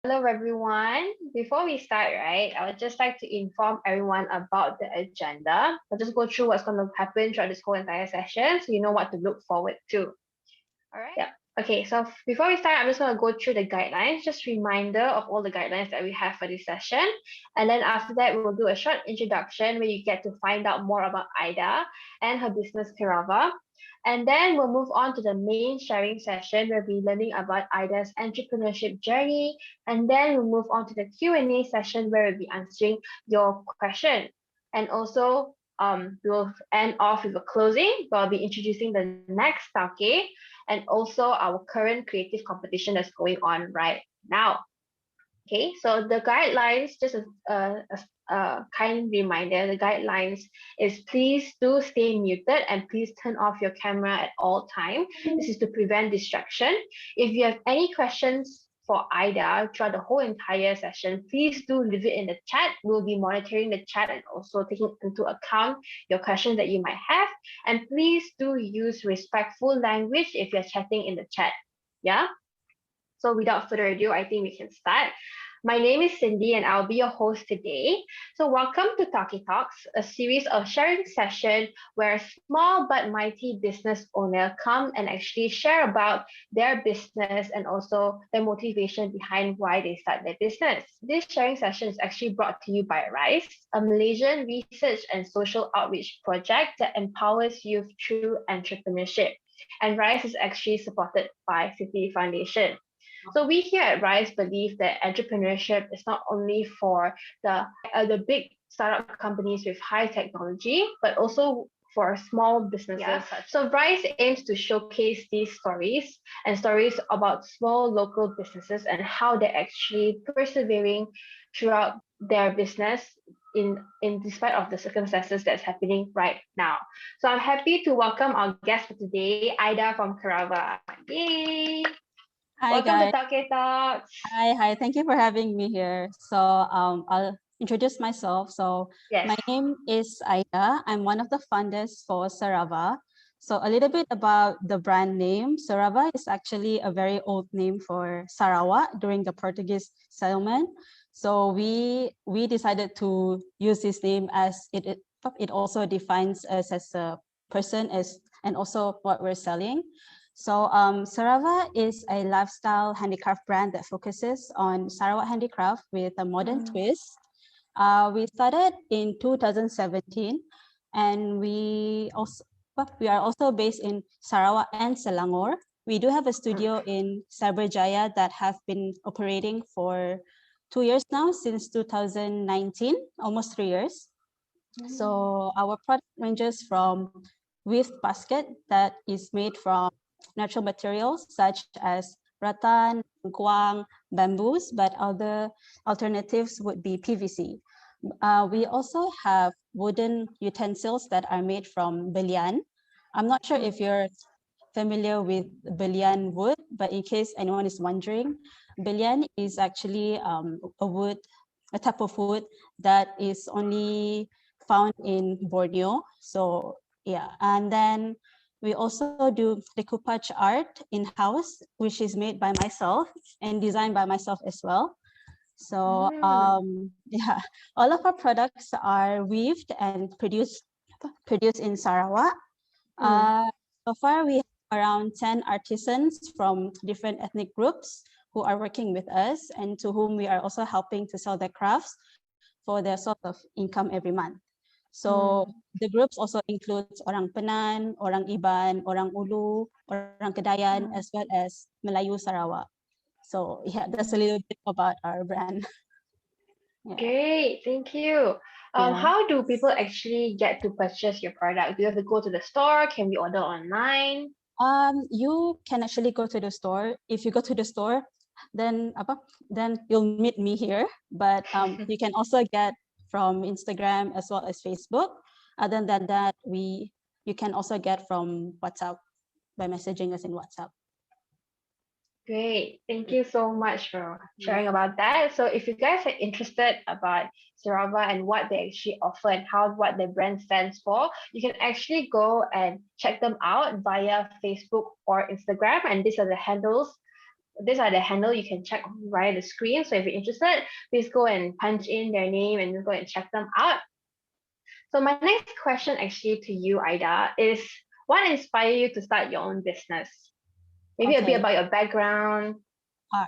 Hello everyone. Before we start, right, I would just like to inform everyone about the agenda. I'll just go through what's going to happen throughout this whole entire session so you know what to look forward to. All right. Yeah. Okay, so before we start, I'm just going to go through the guidelines, just reminder of all the guidelines that we have for this session. And then after that, we'll do a short introduction where you get to find out more about Aida and her business CERAVA. And then we'll move on to the main sharing session where we'll be learning about Aida's entrepreneurship journey. And then we'll move on to the Q&A session where we'll be answering your question. And also, we'll end off with a closing. We'll be introducing the next Tauke and also our current creative competition that's going on right now. Okay, so the guidelines, just a kind reminder, the guidelines is please do stay muted and please turn off your camera at all time. This is to prevent distraction. If you have any questions for Aida throughout the whole entire session, please do leave it in the chat. We'll be monitoring the chat and also taking into account your questions that you might have. And please do use respectful language if you're chatting in the chat. Yeah? So without further ado, I think we can start. My name is Cindy and I'll be your host today. So welcome to Tauke Talks, a series of sharing session where small but mighty business owner come and actually share about their business and also their motivation behind why they start their business. This sharing session is actually brought to you by RYSE, a Malaysian research and social outreach project that empowers youth through entrepreneurship. And RYSE is actually supported by Citi Foundation. So we here at RYSE believe that entrepreneurship is not only for the big startup companies with high technology, but also for small businesses. Yeah. So RYSE aims to showcase these stories and stories about small local businesses and how they're actually persevering throughout their business in despite of the circumstances that's happening right now. So I'm happy to welcome our guest for today, Aida from CERAVA. Yay! Hi Welcome to guys. Tauke Talks. Hi. Thank you for having me here. So I'll introduce myself. So Yes. my name is Aida. I'm one of the founders for CERAVA. So a little bit about the brand name. CERAVA is actually a very old name for Sarawak during the Portuguese settlement. So we decided to use this name as it also defines us as a person and also what we're selling. So CERAVA is a lifestyle handicraft brand that focuses on Sarawak handicraft with a modern twist. We started in 2017 and we are also based in Sarawak and Selangor. We do have a studio in Cyberjaya that have been operating for 2 years now, since 2019, almost 3 years. So our product ranges from weaved basket that is made from natural materials such as rattan, guang, bamboos, but other alternatives would be PVC. We also have wooden utensils that are made from belian. I'm not sure if you're familiar with belian wood, but in case anyone is wondering, belian is actually a type of wood that is only found in Borneo. So yeah, and then we also do decoupage art in-house, which is made by myself and designed by myself as well. So yeah, all of our products are weaved and produced in Sarawak. So far, we have around 10 artisans from different ethnic groups who are working with us and to whom we are also helping to sell their crafts for their source of income every month. So the groups also includes orang Penan, orang Iban, orang Ulu, orang Kedayan, as well as Melayu Sarawak. So yeah, that's a little bit about our brand. Yeah. Great, thank you. How do people actually get to purchase your product? Do you have to go to the store? Can we order online? You can actually go to the store. If you go to the store, then you'll meet me here. But you can also get from Instagram as well as Facebook. Other than that, you can also get from WhatsApp by messaging us in WhatsApp. Great. Thank you so much for sharing about that. So if you guys are interested about CERAVA and what they actually offer and what their brand stands for, you can actually go and check them out via Facebook or Instagram. And these are the handles these are the handle you can check via the screen. So if you're interested, please go and punch in their name and go and check them out. So my next question actually to you, Aida, is what inspired you to start your own business? Maybe a bit Okay. about your background.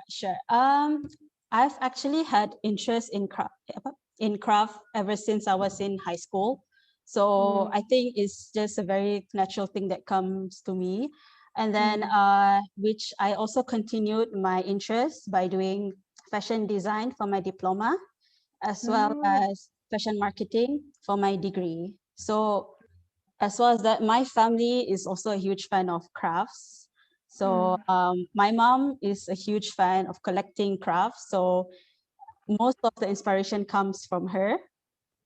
Sure. I've actually had interest in craft ever since I was in high school. So I think it's just a very natural thing that comes to me. And then which I also continued my interest by doing fashion design for my diploma, as well as fashion marketing for my degree. So as well as that, my family is also a huge fan of crafts. So my mom is a huge fan of collecting crafts. So most of the inspiration comes from her,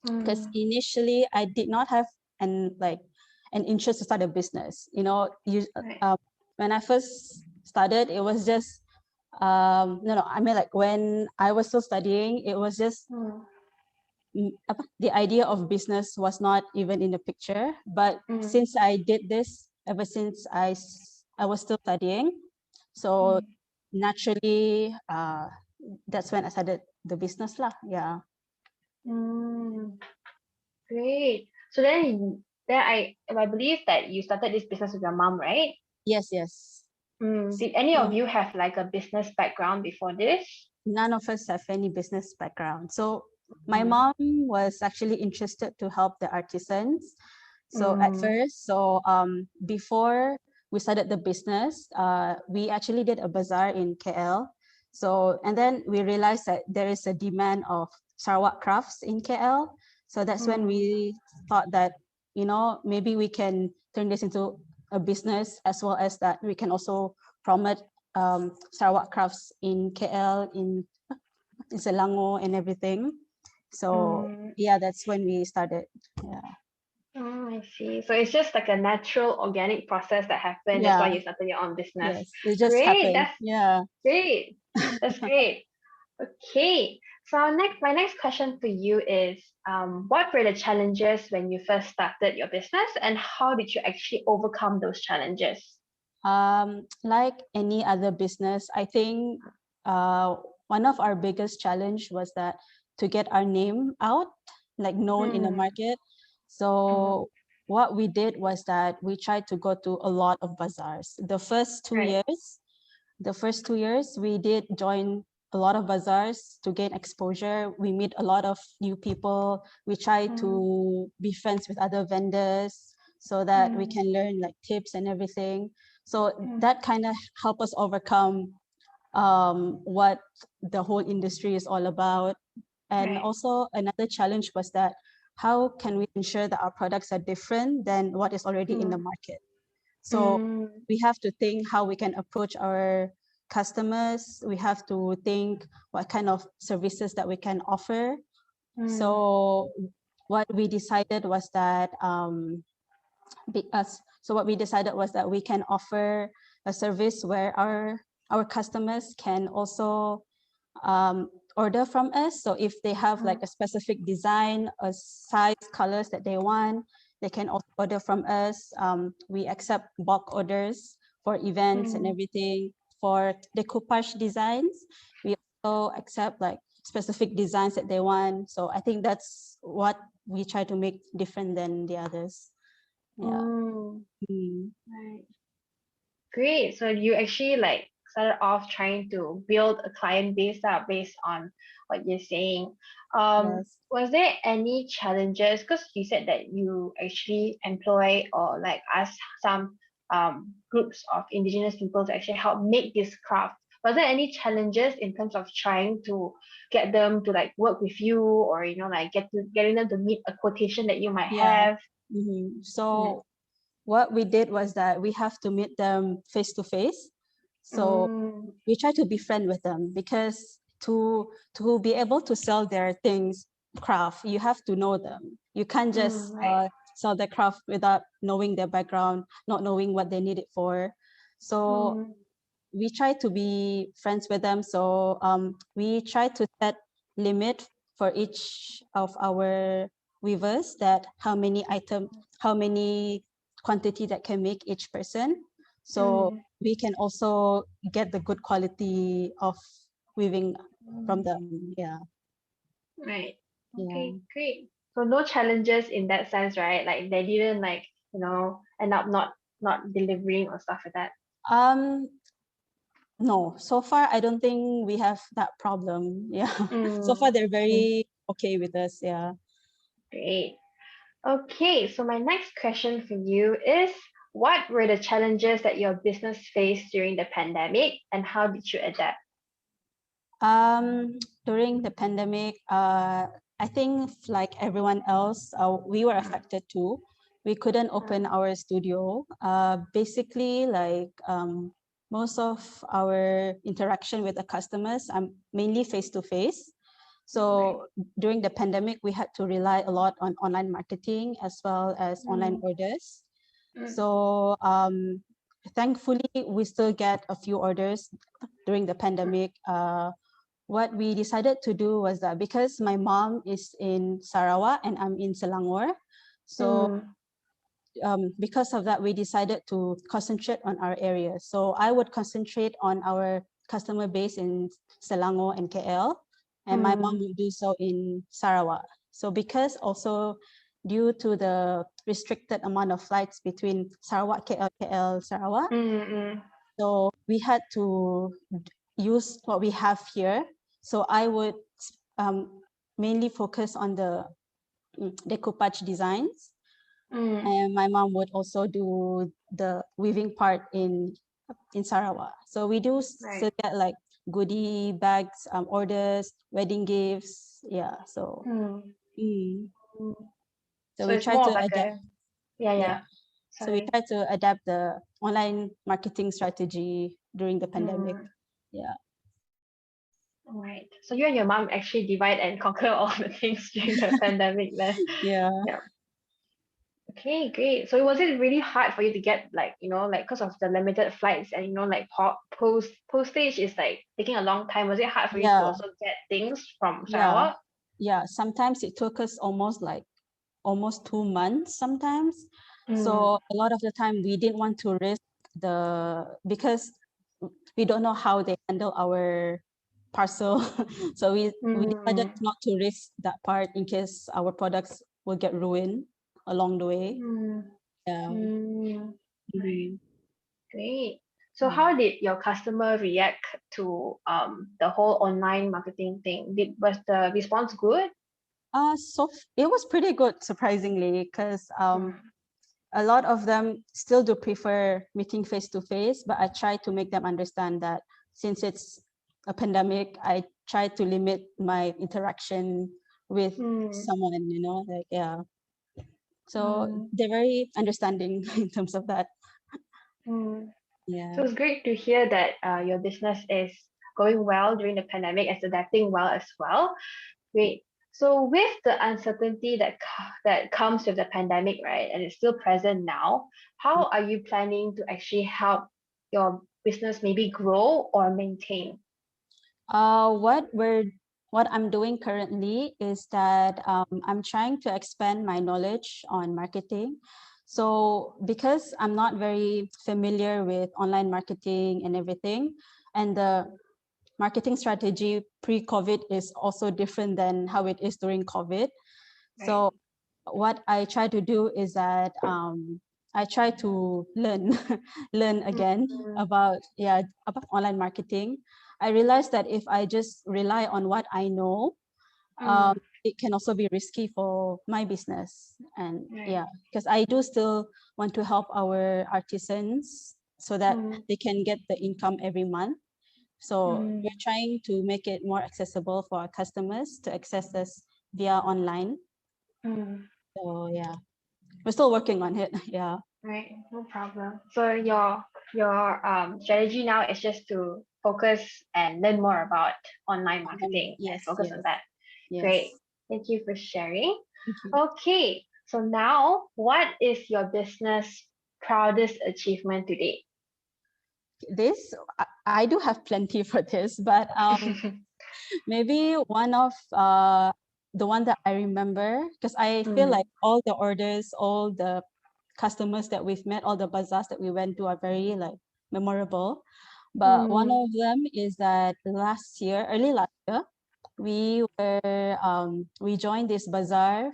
because initially I did not have an interest to start a business. You know, when I first started, it was just no, I mean, like when I was still studying, it was just the idea of business was not even in the picture. But since I did this ever since I was still studying, so naturally that's when I started the business lah. Yeah. Great. So then I believe that you started this business with your mom, right? Yes, yes. Did any of you have like a business background before this? None of us have any business background. So my mom was actually interested to help the artisans. So at first, before we started the business, we actually did a bazaar in KL. So, and then we realized that there is a demand of Sarawak crafts in KL. So that's when we thought that, you know, maybe we can turn this into a business, as well as that we can also promote Sarawak crafts in KL, in Selangor and everything. So yeah, that's when we started. Yeah. Oh, I see. So it's just like a natural organic process that happened. That's why Yeah. you started your own business. Yes. It just Great. happened. That's Yeah. great. That's great. Okay. So my next question for you is, what were the challenges when you first started your business, and how did you actually overcome those challenges? Like any other business, I think one of our biggest challenge was that to get our name out, like known in the market. So what we did was that we tried to go to a lot of bazaars. Right. The first 2 years, we did join a lot of bazaars to gain exposure. We meet a lot of new people. We try to be friends with other vendors so that we can learn like tips and everything. So that kind of helped us overcome what the whole industry is all about. And Right. also another challenge was that how can we ensure that our products are different than what is already in the market? So we have to think how we can approach our customers. We have to think what kind of services that we can offer. So what we decided was that we can offer a service where our customers can also order from us. So if they have like a specific design, a size, colors that they want, they can also order from us. We accept bulk orders for events and everything. For decoupage designs, we also accept like specific designs that they want. So I think that's what we try to make different than the others. Yeah. Right. Great. So you actually like started off trying to build a client base up based on what you're saying. Yes. Was there any challenges? Because you said that you actually employ or like ask some groups of indigenous people to actually help make this craft. Was there any challenges in terms of trying to get them to like work with you, or like getting them to meet a quotation that you might Yeah. have? So what we did was that we have to meet them face to face. So we try to be friend with them, because to be able to sell their things, craft, you have to know them. You can't just Right. sell their craft without knowing their background, not knowing what they need it for. So we try to be friends with them. So we try to set limit for each of our weavers, that how many quantity that can make each person. So we can also get the good quality of weaving from them. Yeah. Right. Yeah. Okay, great. So no challenges in that sense, right? Like they didn't like, end up not delivering or stuff like that. Um, no, so far I don't think we have that problem. Yeah. So far they're very okay with us. Yeah. Great. Okay, so my next question for you is, what were the challenges that your business faced during the pandemic and how did you adapt? During the pandemic, I think like everyone else, we were affected too. We couldn't open our studio. Basically, like most of our interaction with the customers, mainly face to face. So during the pandemic, we had to rely a lot on online marketing as well as online orders. So thankfully, we still get a few orders during the pandemic. What we decided to do was that because my mom is in Sarawak and I'm in Selangor, so because of that, we decided to concentrate on our area. So I would concentrate on our customer base in Selangor and KL, and my mom would do so in Sarawak. So because also due to the restricted amount of flights between Sarawak, KL, KL, Sarawak, so we had to use what we have here. So I would mainly focus on the decoupage designs. And my mom would also do the weaving part in Sarawak. So we do still get like goodie bags, orders, wedding gifts. Yeah. So so So we it's try more to of like adapt. a, yeah, Yeah. yeah. So we Sorry. try to adapt the online marketing strategy during the pandemic. Yeah. All right. So you and your mom actually divide and conquer all the things during the pandemic then. Yeah. Yeah. Okay, great. So was it really hard for you to get like, like because of the limited flights and like postage is like taking a long time. Was it hard for you to Yeah. also get things from Yeah. Sarawak? Yeah. Sometimes it took us almost 2 months sometimes. So a lot of the time we didn't want to risk because we don't know how they handle our parcel. So we decided not to risk that part in case our products will get ruined along the way. Yeah. Right. Mhm. Great. So how did your customer react to the whole online marketing thing? Was the response good? So it was pretty good, surprisingly, because a lot of them still do prefer meeting face to face, but I try to make them understand that since it's a pandemic, I try to limit my interaction with someone, like, yeah. So they're very understanding in terms of that. Yeah. So it's great to hear that your business is going well during the pandemic and adapting well as well. Great. So with the uncertainty that comes with the pandemic, right, and it's still present now, how are you planning to actually help your business maybe grow or maintain? What I'm doing currently is that I'm trying to expand my knowledge on marketing. So because I'm not very familiar with online marketing and everything, and the marketing strategy pre-COVID is also different than how it is during COVID. So what I try to do is that I try to learn learn again about online marketing. I realized that if I just rely on what I know, it can also be risky for my business. And yeah, because I do still want to help our artisans so that they can get the income every month. So we're trying to make it more accessible for our customers to access us via online. So yeah, we're still working on it. Yeah. Right, no problem. So your strategy now is just to focus and learn more about online marketing and Yes, focus on yes, that. Great. yes. Thank you for sharing. Thank you. Okay, so now what is your business proudest achievement today? This I do have plenty for this, but maybe one of the one that I remember, because I feel like all the orders, all the customers that we've met, all the bazaars that we went to are very like memorable. But one of them is that early last year, we joined this bazaar.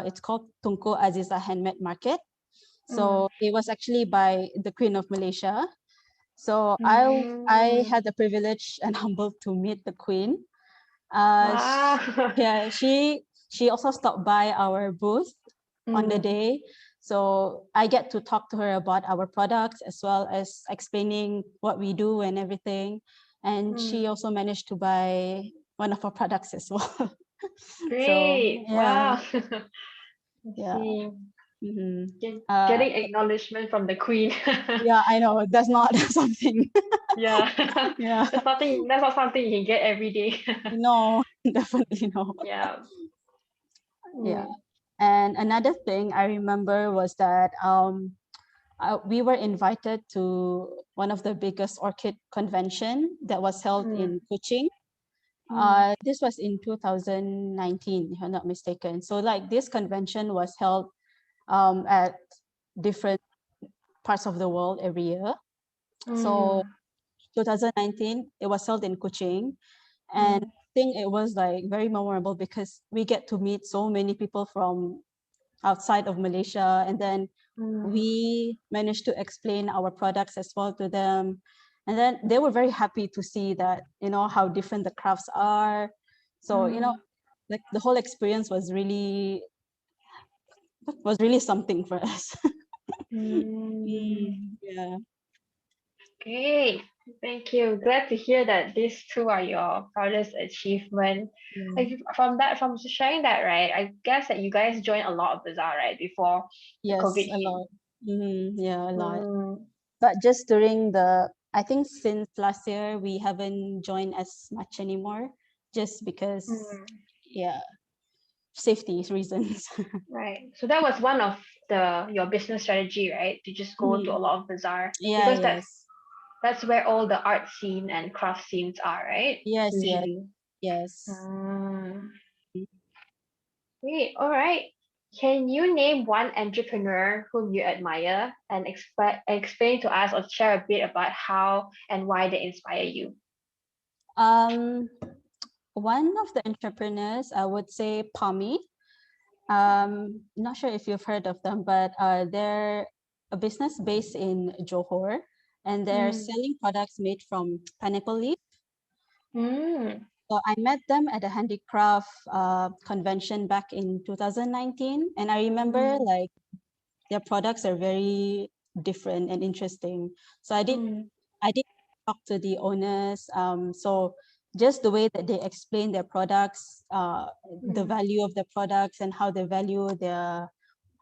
It's called Tunku Aziza Handmade Market. So it was actually by the Queen of Malaysia. So I had the privilege and humbled to meet the Queen. Wow. Yeah, she also stopped by our booth on the day. So I get to talk to her about our products as well as explaining what we do and everything. And she also managed to buy one of our products as well. So Great. yeah, Wow. I yeah. see. Uh, Getting acknowledgement from the Queen. yeah, I know that's not something. Yeah. Yeah, That's not something you can get every day. no, definitely no. Yeah. Yeah. And another thing I remember was that we were invited to one of the biggest orchid convention that was held in Kuching. This was in 2019, if I'm not mistaken. So like this convention was held at different parts of the world every year. So 2019, it was held in Kuching. And I think it was like very memorable because we get to meet so many people from outside of Malaysia, and then we managed to explain our products as well to them, and then they were very happy to see that, you know, how different the crafts are. So you know, like the whole experience was really something for us. Yeah. Great. Thank you. Glad to hear that these two are your proudest achievement. From sharing that, right? I guess that you guys joined a lot of bazaar, right, before the Yes, COVID a hit. lot. Yeah, a lot. Mm, But just during I think since last year, we haven't joined as much anymore, just because, mm, yeah, safety reasons. right. So that was one of your business strategy, right? To just go to a lot of bazaar Yeah, because yes. that's where all the art scene and craft scenes are, right? Yes, yes, Usually. yes. Mm. Great. All right. Can you name one entrepreneur whom you admire and explain to us or share a bit about how and why they inspire you? Um, One of the entrepreneurs, I would say Palmy. Not sure if you've heard of them, but they're a business based in Johor, and they're Mm. selling products made from pineapple leaf. Mm. So I met them at a handicraft convention back in 2019, and I remember Mm. like their products are very different and interesting. So Mm. I did talk to the owners. So just the way that they explain their products, the Mm. value of the products, and how they value their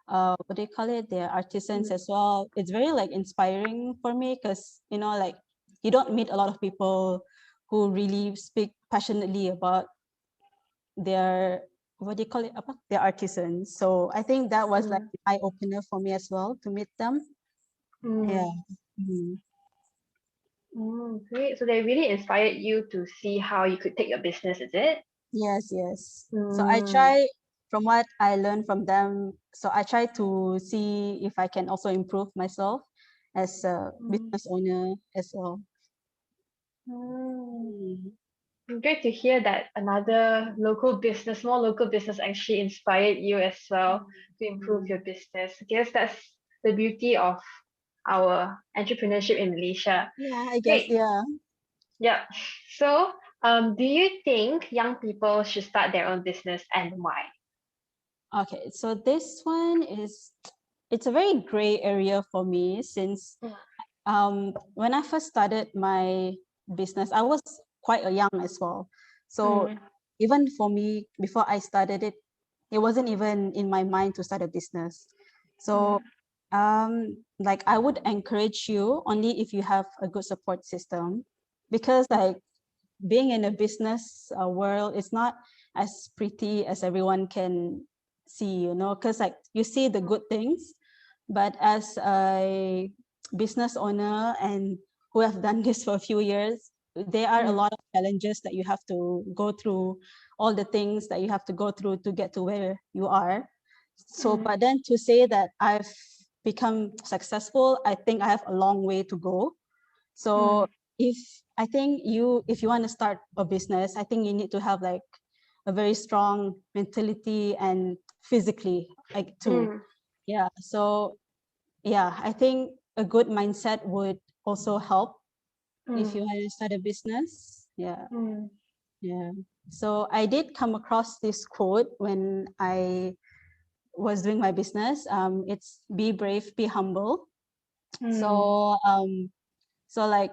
what do you call it, their artisans Mm. as well. It's very like inspiring for me because, you know, like you don't meet a lot of people who really speak passionately about their what do you call it, about their artisans. So I think that was like Mm. an eye opener for me as well to meet them. Yeah. Mm. Mhm. Great. So they really inspired you to see how you could take your business, is it? Yes, yes. So I Mm. try, from what I learned from them, so I try to see if I can also improve myself as a Mm. business owner as well. Mm. Mm. Great to hear that another small local business actually inspired you as well to improve Mm. your business. I guess that's the beauty of our entrepreneurship in Malaysia. Yeah, I guess, Great. yeah. Yeah. So, do you think young people should start their own business and why? Okay, so this one it's a very gray area for me since when I first started my business, I was quite a young as well. So Mm. even for me, before I started it, it wasn't even in my mind to start a business. So like I would encourage you only if you have a good support system, because like being in a business world, it's not as pretty as everyone can see, you know, because like you see the good things, but as a business owner and who have done this for a few years, there are a Mm. lot of challenges that you have to go through, all the things that you have to go through to get to where you are. So, Mm. but then to say that I've become successful, I think I have a long way to go. So if you want to start a business, I think you need to have like a very strong mentality and physically like too. Yeah. So yeah, I think a good mindset would also help if you want to start a business. Yeah. Yeah. So I did come across this quote when I was doing my business. It's be brave, be humble. So so like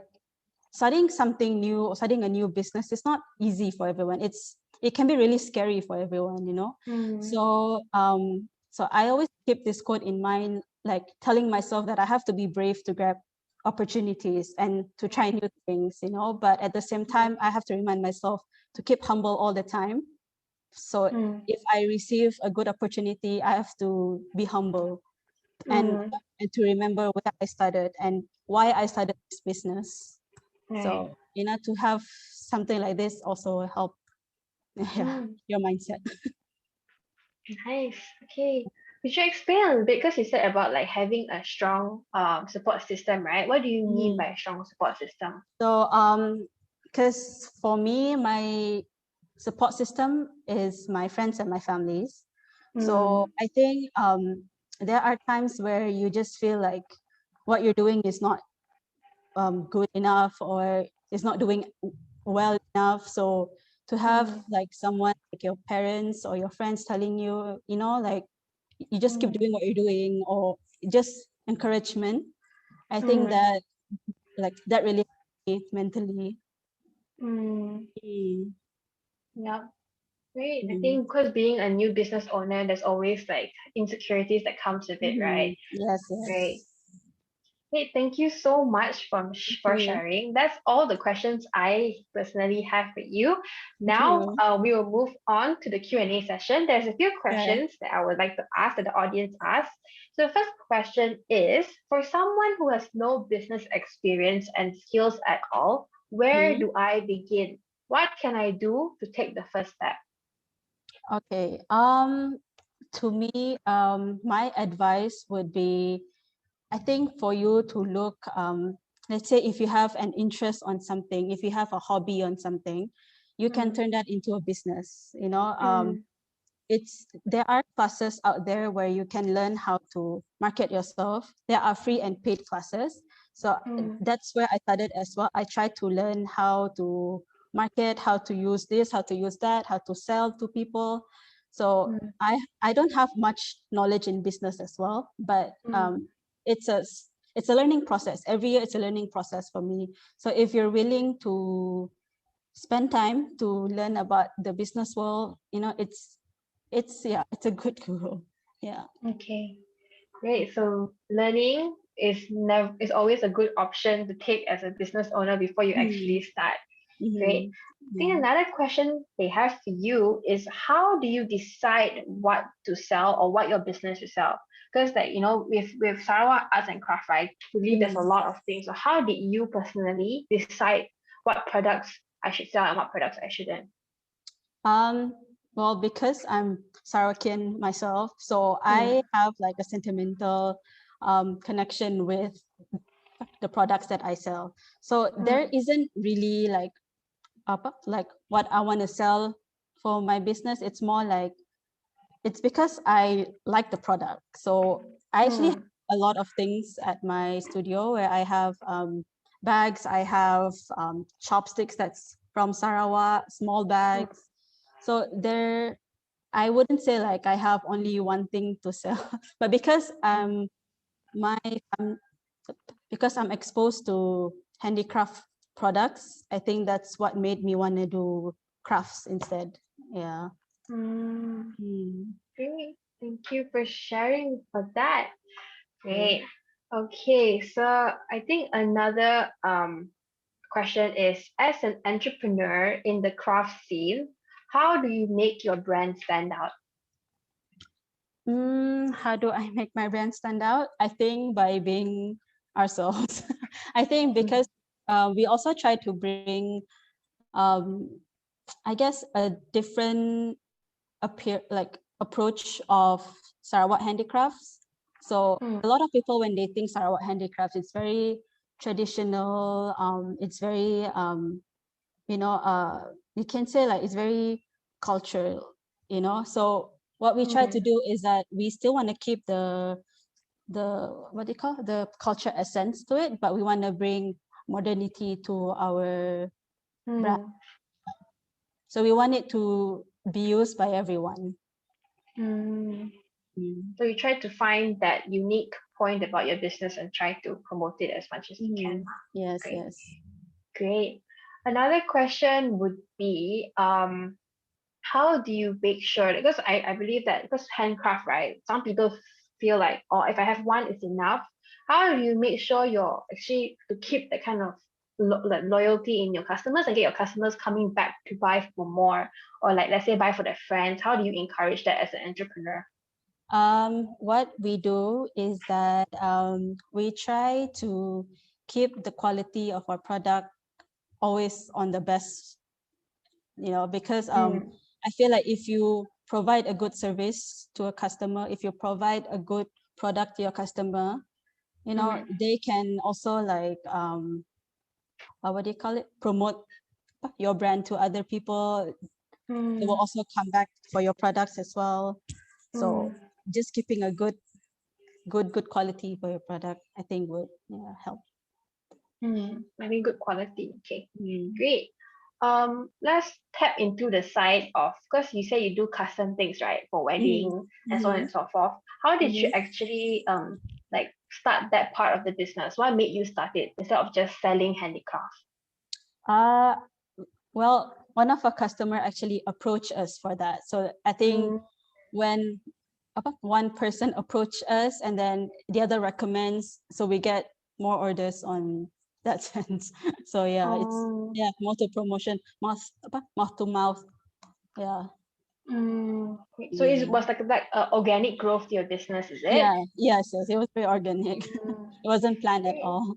starting something new or starting a new business is not easy for everyone. It can be really scary for everyone, you know. So I always keep this quote in mind, like telling myself that I have to be brave to grab opportunities and to try new things, you know. But at the same time, I have to remind myself to keep humble all the time. So if I receive a good opportunity, I have to be humble and to remember where I started and why I started this business. So, you know, to have something like this also help your mindset. Nice. Okay. Could you explain a little bit, because you said about like having a strong support system, right? What do you mean by a strong support system? So, because for me, my support system is my friends and my families. So I think there are times where you just feel like what you're doing is not good enough or is not doing well enough. So to have like someone like your parents or your friends telling you, you know, like you just keep doing what you're doing, or just encouragement, I think that like that really helped me mentally. Yeah. Great. I Mhm. think because being a new business owner, there's always like insecurities that comes with it, right? Yes, Great. yes. Hey, thank you so much Thank for you. sharing. That's all the questions I personally have for you. Thank Now, you. we will move on to the Q&A session. There's a few Okay. questions that I would like to ask, that the audience asks. So the first question is, for someone who has no business experience and skills at all, where Mhm. do I begin? What can I do to take the first step? Okay. To me, my advice would be, I think for you to look, let's say if you have an interest on something, if you have a hobby on something, you can turn that into a business. You know, there are classes out there where you can learn how to market yourself. There are free and paid classes. So that's where I started as well. I tried to learn how to market, how to use this, how to use that, how to sell to people. So I don't have much knowledge in business as well, but it's a it's a learning process. Every year it's a learning process for me. So if you're willing to spend time to learn about the business world, you know, it's a good goal. Yeah. Okay. Great. So learning is always a good option to take as a business owner before you Mm-hmm. actually start. Great. Mm-hmm. I think Yeah. another question they have for you is, how do you decide what to sell or what your business to sell? Because like, with Sarawak Arts and Craft, right, we believe there's a Mm. lot of things. So how did you personally decide what products I should sell and what products I shouldn't? Um, well, because I'm Sarawakian myself, so Mm, I have like a sentimental connection with the products that I sell. So there mm, isn't really like what I want to sell for my business. It's more like it's because I like the product. So I actually have mm, a lot of things at my studio where I have bags, I have chopsticks that's from Sarawak, small mm, bags. So I wouldn't say like I have only one thing to sell, but my um, because I'm exposed to handicraft products, I think that's what made me want to do crafts instead. Yeah. mm. Mm. Great. Thank you for sharing for that. Okay. Great. Okay, so I think another question is, as an entrepreneur in the craft scene, how do you make your brand stand out? How do I make my brand stand out? I think by being ourselves. I think because we also try to bring, um, I guess, a different approach of Sarawak handicrafts. So a lot of people, when they think Sarawak handicraft, it's very traditional. It's very, you can say like it's very cultural, So what we try to do is that we still want to keep the what do you call, the culture essence to it, but we want to bring modernity to our brand. So we want it to be used by everyone. So you try to find that unique point about your business and try to promote it as much as you can. Yes, Great. yes. Great. Another question would be, how do you make sure, because I believe that because handcraft, right? Some people feel like, oh, if I have one, it's enough. How do you make sure you're actually to keep that kind of like loyalty in your customers and get your customers coming back to buy for more, or like let's say buy for their friends? How do you encourage that as an entrepreneur? What we do is that we try to keep the quality of our product always on the best, because I feel like if you provide a good service to a customer, if you provide a good product to your customer, they can also like what do you call it? Promote your brand to other people. They will also come back for your products as well. So just keeping a good quality for your product, I think would help. Having good quality. Okay, great. Let's tap into the side of, because you say you do custom things, right, for wedding and so on and so forth. How did you actually like start that part of the business? What made you start it instead of just selling handicraft? Well, one of our customer actually approached us for that. So I think when one person approached us and then the other recommends, so we get more orders on that sense. So it's more to promotion, mouth to mouth. Yeah. So it was like organic growth to your business, is it? Yes, it was very organic. It wasn't planned at all.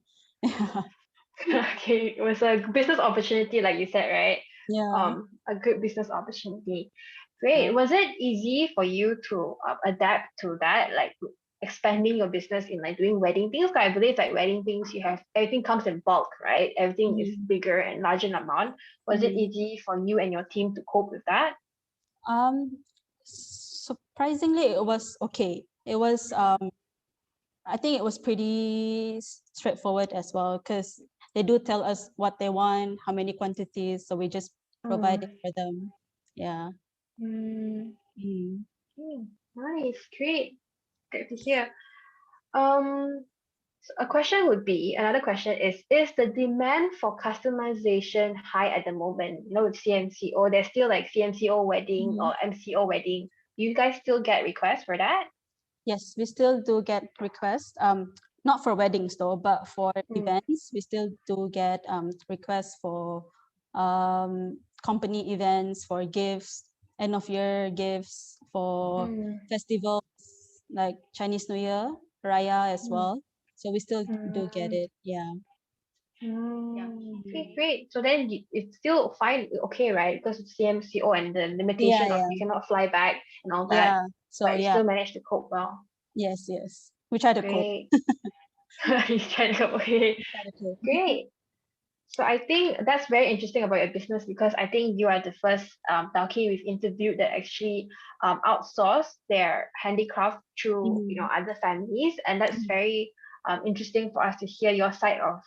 Okay, it was a business opportunity, like you said, right? Yeah. A good business opportunity. Great. Was it easy for you to adapt to that, like expanding your business in like doing wedding things? 'Cause I believe like wedding things, you have everything comes in bulk, right? Everything is bigger and larger in amount. Was it easy for you and your team to cope with that? Surprisingly, it was okay. It was I think it was pretty straightforward as well, because they do tell us what they want, how many quantities, so we just provide it for them. Yeah. Nice, great. Good to hear. Um, a question would be, another question is the demand for customization high at the moment? With CMCO, there's still like CMCO wedding or MCO wedding. Do you guys still get requests for that? Yes, we still do get requests. Not for weddings though, but for events, we still do get requests for company events, for gifts, end of year gifts, for festivals like Chinese New Year, Raya as well. So we still do get it. Yeah. Okay, great. So then it's still fine, okay, right? Because it's CMCO and the limitation of you cannot fly back and all that, Yeah. So but you still managed to cope well. Yes. We try to cope. Great. You try to cope. Okay, great. So I think that's very interesting about your business, because I think you are the first Tauke we've interviewed that actually outsource their handicraft through other families, and that's very interesting for us to hear your side of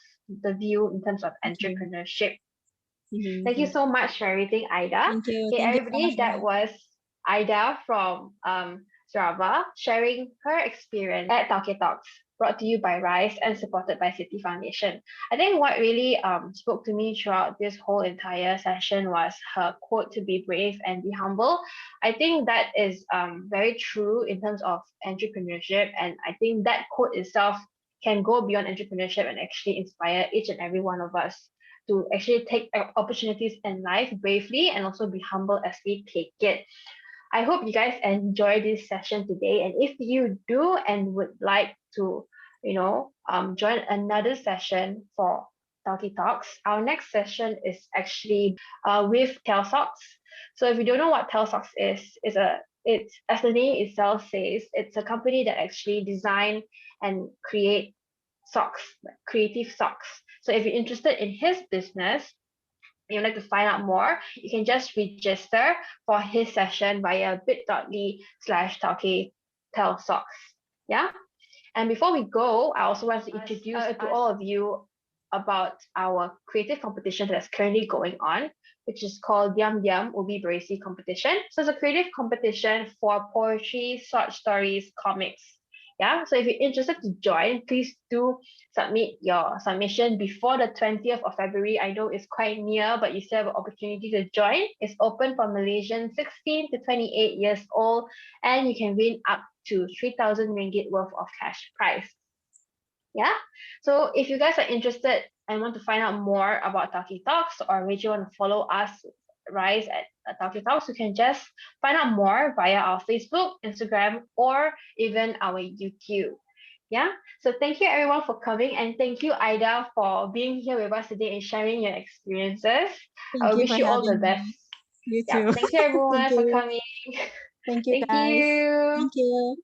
the view in terms of entrepreneurship. Thank you so much for everything, Aida. Thank you. Okay, Thank you so everybody, much for that was Aida from CERAVA sharing her experience at Tauke Talks, brought to you by RYSE and supported by Citi Foundation. I think what really spoke to me throughout this whole entire session was her quote, to be brave and be humble. I think that is very true in terms of entrepreneurship, and I think that quote itself can go beyond entrepreneurship and actually inspire each and every one of us to actually take opportunities in life bravely and also be humble as we take it. I hope you guys enjoy this session today. And if you do and would like to, join another session for Tauke Talks, our next session is actually with Telsox. So if you don't know what Telsox is it's, as the name itself says, it's a company that actually design and create socks, creative socks. So if you're interested in his business, you'd like to find out more, you can just register for his session via bit.ly/Tauke Talks. Yeah. And before we go, I also want to introduce to all of you about our creative competition that's currently going on, which is called Diam Diam Ubi Berisi competition. So it's a creative competition for poetry, short stories, comics. Yeah, so if you're interested to join, please do submit your submission before the 20th of February. I know it's quite near, but you still have an opportunity to join. It's open for Malaysians 16 to 28 years old, and you can win up to 3,000 ringgit worth of cash prize. Yeah, so if you guys are interested and want to find out more about Tauke Talks, or if you want to follow us, RYSE at Tauke Talks, you can just find out more via our Facebook, Instagram, or even our YouTube. Yeah, so thank you everyone for coming, and thank you, Aida, for being here with us today and sharing your experiences. I Thank you wish for you all the having best. me. You Yeah, too. thank you everyone Thank for you. coming. Thank you, Thank guys. you. Thank you.